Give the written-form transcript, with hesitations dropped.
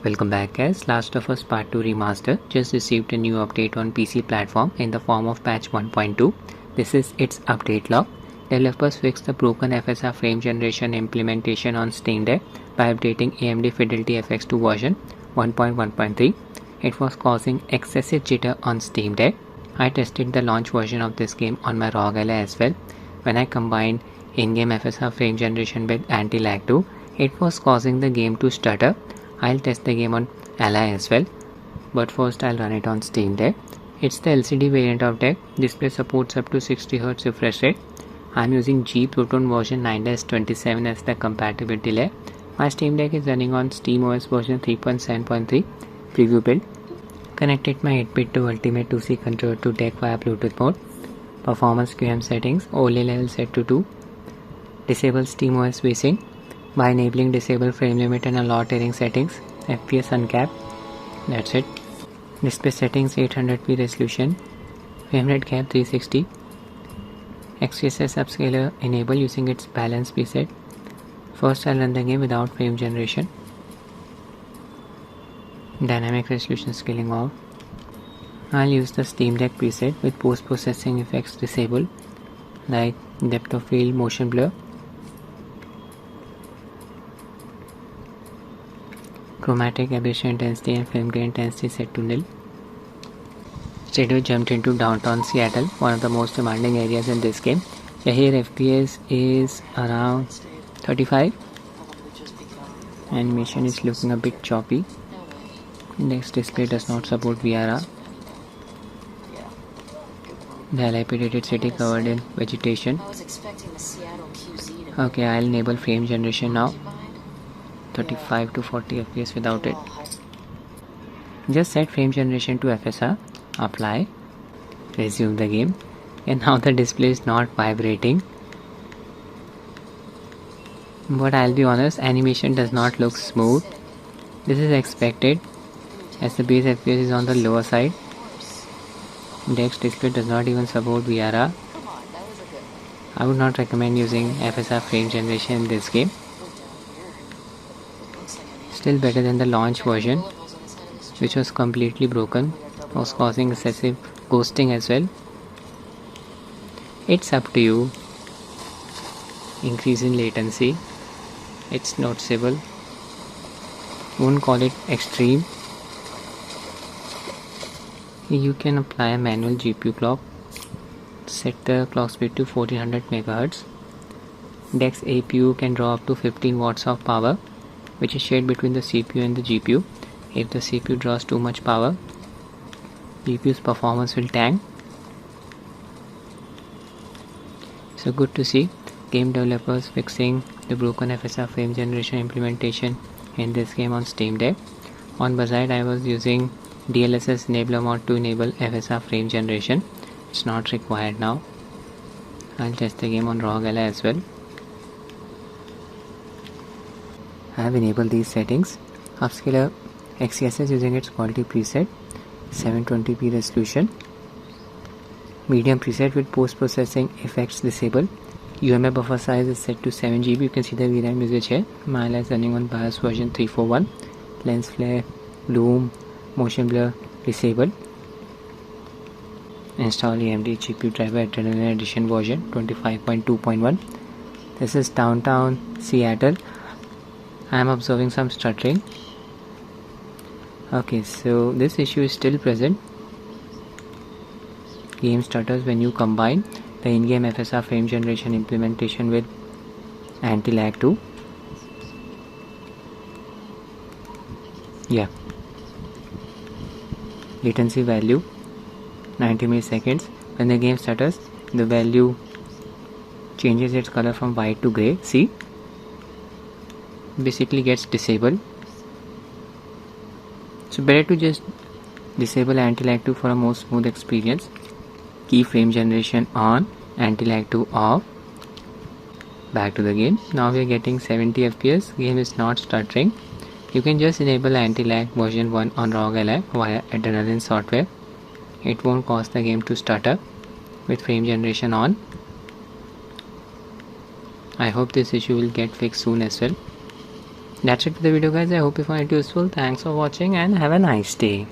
Welcome back guys, Last of Us Part 2 Remaster just received a new update on PC platform in the form of patch 1.2. This is its update log. Developers fixed the broken FSR frame generation implementation on Steam Deck by updating AMD Fidelity FX2 version 1.1.3. It was causing excessive jitter on Steam Deck. I tested the launch version of this game on my Rog Ally as well. When I combined in-game FSR frame generation with AntiLag 2, it was causing the game to stutter. I'll test the game on Ally as well, but first I'll run it on Steam Deck. It's the LCD variant of Deck. Display supports up to 60Hz refresh rate. I'm using G Proton version 9-27 as the compatibility layer. My Steam Deck is running on SteamOS version 3.7.3 preview build. Connected my 8-bit to Ultimate 2C controller to Deck via Bluetooth mode. Performance QM settings, OLED level set to 2. Disable SteamOS VSync by enabling disable frame limit and allow tearing settings, FPS uncapped. That's it. Display settings 800p resolution, frame rate cap 360. XeSS upscaler enable using its balance preset. First I'll run the game without frame generation. Dynamic resolution scaling off. I'll use the Steam Deck preset with post-processing effects disabled like depth of field, motion blur. Chromatic aberration intensity and film grain intensity set to nil. Straightaway jumped into downtown Seattle, one of the most demanding areas in this game. Here FPS is around 35. Animation is looking a bit choppy. Next display does not support VRR. The dilapidated city covered in vegetation. Okay, I'll enable frame generation now. 35 to 40 FPS without it. Just set frame generation to FSR, apply, resume the game, and now the display is not vibrating. But I'll be honest, animation does not look smooth. This is expected as the base FPS is on the lower side. Deck's display does not even support VRR. I would not recommend using FSR frame generation in this game. Still better than the launch version, which was completely broken, was causing excessive ghosting as well. It's up to you. Increase in latency, it's noticeable. Won't call it extreme. You can apply a manual GPU clock. Set the clock speed to 1400 MHz. Deck's APU can draw up to 15 watts of power, which is shared between the CPU and the GPU. If the CPU draws too much power, GPU's performance will tank. So good to see game developers fixing the broken FSR frame generation implementation in this game on Steam Deck. On Buzzite, I was using DLSS enabler mod to enable FSR frame generation. It's not required now. I'll test the game on Rog Ally as well. I have enabled these settings. Upscaler XeSS using its quality preset, 720p resolution. Medium preset with post-processing effects disabled. UMA buffer size is set to 7GB. You can see the VRAM usage here. My Ally is running on BIOS version 341. Lens flare, bloom, motion blur disabled. Install AMD GPU driver Adrenaline Edition version 25.2.1. This is downtown Seattle. I am observing some stuttering. Okay, so this issue is still present. Game stutters when you combine the in-game FSR frame generation implementation with AntiLag 2. Yeah. Latency value 90 milliseconds. When the game stutters, the value changes its color from white to grey. See? Basically gets disabled. So better to just disable AntiLag 2 for a more smooth experience. Keep frame generation on, AntiLag 2 off. Back to the game. Now we are getting 70 FPS. Game is not stuttering. You can just enable AntiLag version 1 on Rog Ally via Adrenaline software. It won't cause the game to stutter with frame generation on. I hope this issue will get fixed soon as well. That's it for the video guys. I hope you find it useful. Thanks for watching and have a nice day.